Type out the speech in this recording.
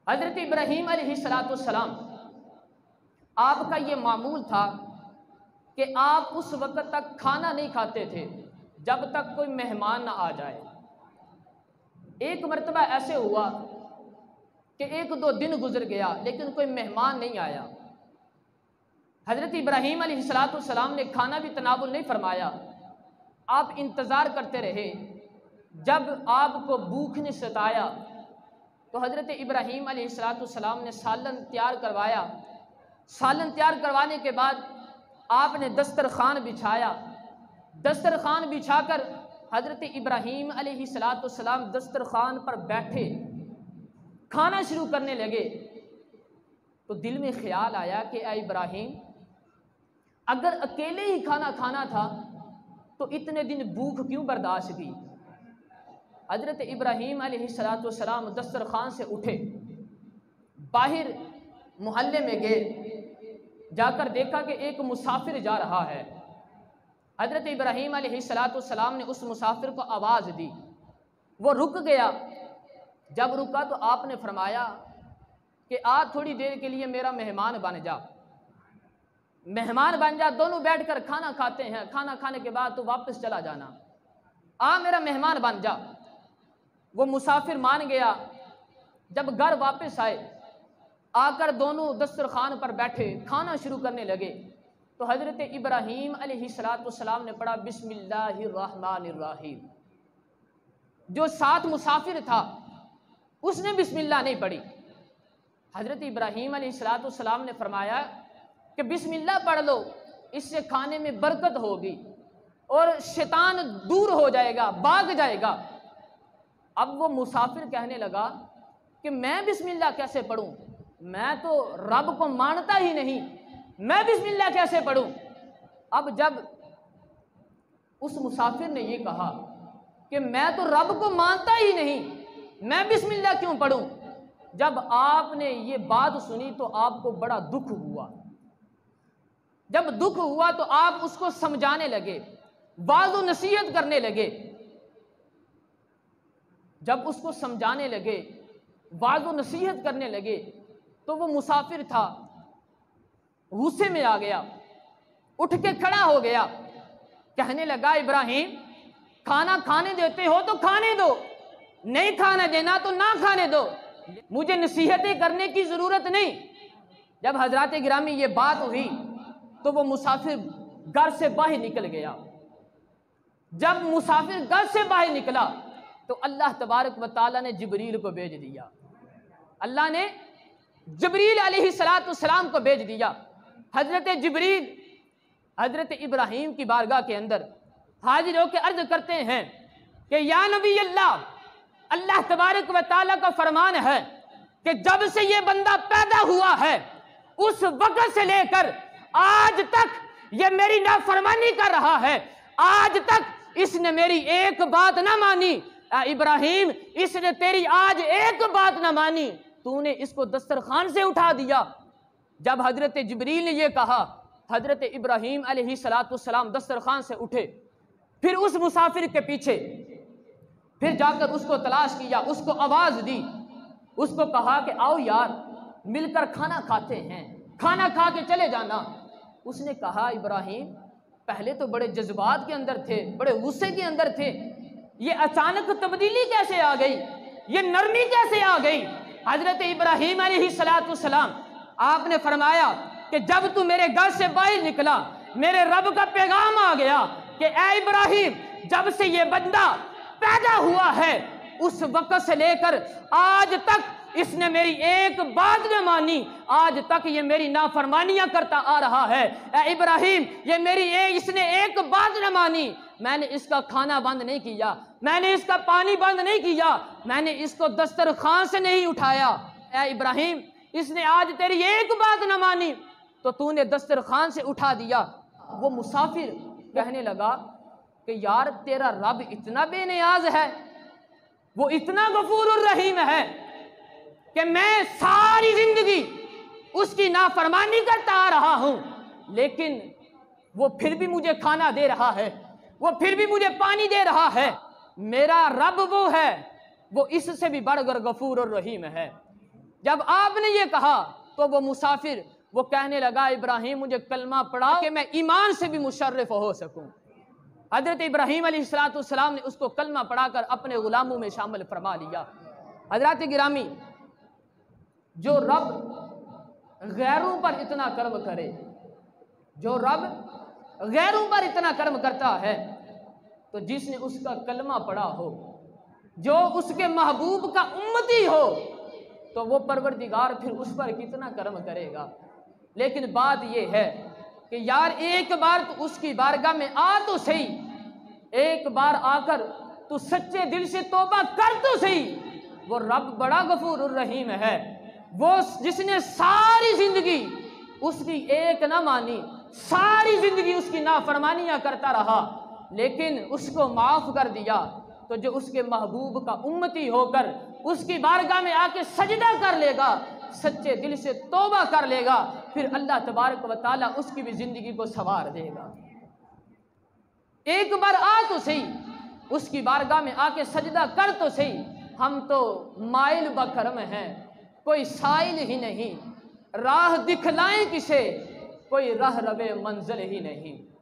حضرت ابراہیم علیہ السلام آپ کا یہ معمول تھا کہ آپ اس وقت تک کھانا نہیں کھاتے تھے جب تک کوئی مہمان نہ آ جائے۔ ایک مرتبہ ایسے ہوا کہ 1-2 دن گزر گیا لیکن کوئی مہمان نہیں آیا۔ حضرت ابراہیم علیہ السلام نے کھانا بھی تناول نہیں فرمایا، آپ انتظار کرتے رہے۔ جب آپ کو بھوک نے ستایا تو حضرت ابراہیم علیہ السلام نے سالن تیار کروایا۔ سالن تیار کروانے کے بعد آپ نے دسترخوان بچھایا۔ دسترخوان بچھا کر حضرت ابراہیم علیہ السلام دسترخوان پر بیٹھے کھانا شروع کرنے لگے۔ تو دل میں خیال آیا کہ اے ابراہیم، اگر اکیلے ہی کھانا کھانا تھا تو اتنے دن بھوک کیوں برداشت کی؟ حضرت ابراہیم علیہ السلام دسترخوان سے اٹھے، باہر محلے میں گئے، جا کر دیکھا کہ ایک مسافر جا رہا ہے۔ حضرت ابراہیم علیہ السلام نے اس مسافر کو آواز دی، وہ رک گیا۔ جب رکا تو آپ نے فرمایا کہ تھوڑی دیر کے لیے میرا مہمان بن جا، مہمان بن جا، دونوں بیٹھ کر کھانا کھاتے ہیں، کھانا کھانے کے بعد تو واپس چلا جانا، میرا مہمان بن جا۔ وہ مسافر مان گیا۔ جب گھر واپس آئے، آ کر دونوں دسترخوان پر بیٹھے کھانا شروع کرنے لگے تو حضرت ابراہیم علیہ السلام نے پڑھا بسم اللہ الرحمن الرحیم۔ جو ساتھ مسافر تھا اس نے بسم اللہ نہیں پڑھی۔ حضرت ابراہیم علیہ السلام نے فرمایا کہ بسم اللہ پڑھ لو، اس سے کھانے میں برکت ہوگی اور شیطان دور ہو جائے گا، بھاگ جائے گا۔ اب وہ مسافر کہنے لگا کہ میں بسم اللہ کیسے پڑھوں، میں تو رب کو مانتا ہی نہیں، میں بسم اللہ کیسے پڑھوں؟ اب جب اس مسافر نے یہ کہا کہ میں تو رب کو مانتا ہی نہیں، میں بسم اللہ کیوں پڑھوں؟ جب آپ نے یہ بات سنی تو آپ کو بڑا دکھ ہوا۔ جب دکھ ہوا تو آپ اس کو سمجھانے لگے، واعظ و نصیحت کرنے لگے۔ جب اس کو سمجھانے لگے، واعظ و نصیحت کرنے لگے تو وہ مسافر تھا، غصے میں آ گیا، اٹھ کے کھڑا ہو گیا، کہنے لگا ابراہیم، کھانا کھانے دیتے ہو تو کھانے دو، نہیں کھانا دینا تو نہ کھانے دو، مجھے نصیحتیں کرنے کی ضرورت نہیں۔ جب حضرات گرامی یہ بات ہوئی تو وہ مسافر گھر سے باہر نکل گیا۔ جب مسافر گھر سے باہر نکلا تو اللہ تبارک و تعالیٰ نے جبریل کو بھیج دیا۔ اللہ نے جبریل علیہ السلام کو بھیج دیا۔ حضرت جبریل حضرت ابراہیم کی بارگاہ کے اندر حاضر ہو کے عرض کرتے ہیں کہ یا نبی اللہ، اللہ تبارک و تعالیٰ کا فرمان ہے کہ جب سے یہ بندہ پیدا ہوا ہے اس وقت سے لے کر آج تک یہ میری نافرمانی کر رہا ہے، آج تک اس نے میری ایک بات نہ مانی۔ ابراہیم، اس نے تیری آج ایک بات نہ مانی، تو نے اس کو دسترخوان سے اٹھا دیا۔ جب حضرت جبریل نے یہ کہا، حضرت ابراہیم علیہ السلام دسترخوان سے اٹھے، پھر اس مسافر کے پیچھے، پھر جا کر اس کو تلاش کیا، اس کو آواز دی، اس کو کہا کہ آؤ یار مل کر کھانا کھاتے ہیں، کھانا کھا کے چلے جانا۔ اس نے کہا ابراہیم، پہلے تو بڑے جذبات کے اندر تھے، بڑے غصے کے اندر تھے، یہ اچانک تبدیلی کیسے آ گئی، یہ نرمی کیسے آ گئی؟ حضرت ابراہیم علیہ السلام آپ نے فرمایا کہ جب تو میرے گھر سے باہر نکلا میرے رب کا پیغام آ گیا کہ اے ابراہیم، جب سے یہ بندہ پیدا ہوا ہے اس وقت سے لے کر آج تک اس نے میری ایک بات نہ مانی، آج تک یہ میری نافرمانیاں کرتا آ رہا ہے۔ اے ابراہیم، اس نے ایک بات نہ مانی، میں نے اس کا کھانا بند نہیں کیا، میں نے اس کا پانی بند نہیں کیا، میں نے اس کو دسترخوان سے نہیں اٹھایا۔ اے ابراہیم، اس نے آج تیری ایک بات نہ مانی تو نے دسترخوان سے اٹھا دیا۔ وہ مسافر کہنے لگا کہ یار تیرا رب اتنا بے نیاز ہے، وہ اتنا غفور الرحیم ہے کہ میں ساری زندگی اس کی نافرمانی کرتا آ رہا ہوں، لیکن وہ پھر بھی مجھے کھانا دے رہا ہے، وہ پھر بھی مجھے پانی دے رہا ہے۔ میرا رب وہ ہے، وہ اس سے بھی بڑھ کر غفور الرحیم ہے۔ جب آپ نے یہ کہا تو وہ مسافر وہ کہنے لگا ابراہیم مجھے کلمہ پڑھا کہ میں ایمان سے بھی مشرف ہو سکوں۔ حضرت ابراہیم علیہ السلام نے اس کو کلمہ پڑھا کر اپنے غلاموں میں شامل فرما لیا۔ حضرات گرامی، جو رب غیروں پر اتنا کرم کرے، جو رب غیروں پر اتنا کرم کرتا ہے، تو جس نے اس کا کلمہ پڑھا ہو، جو اس کے محبوب کا امتی ہو، تو وہ پروردگار پھر اس پر کتنا کرم کرے گا۔ لیکن بات یہ ہے کہ یار ایک بار تو اس کی بارگاہ میں آ تو صحیح، ایک بار آ کر تو سچے دل سے توبہ کر تو صحیح۔ وہ رب بڑا غفور الرحیم ہے، وہ جس نے ساری زندگی اس کی ایک نہ مانی، ساری زندگی اس کی نافرمانیاں کرتا رہا، لیکن اس کو معاف کر دیا۔ تو جو اس کے محبوب کا امتی ہو کر اس کی بارگاہ میں آ کے سجدہ کر لے گا، سچے دل سے توبہ کر لے گا، پھر اللہ تبارک و تعالیٰ اس کی بھی زندگی کو سنوار دے گا۔ ایک بار آ تو صحیح، اس کی بارگاہ میں آ کے سجدہ کر تو صحیح۔ ہم تو مائل بکرم ہیں، کوئی سائل ہی نہیں، راہ دکھلائیں کسے، کوئی راہ رو منزل ہی نہیں۔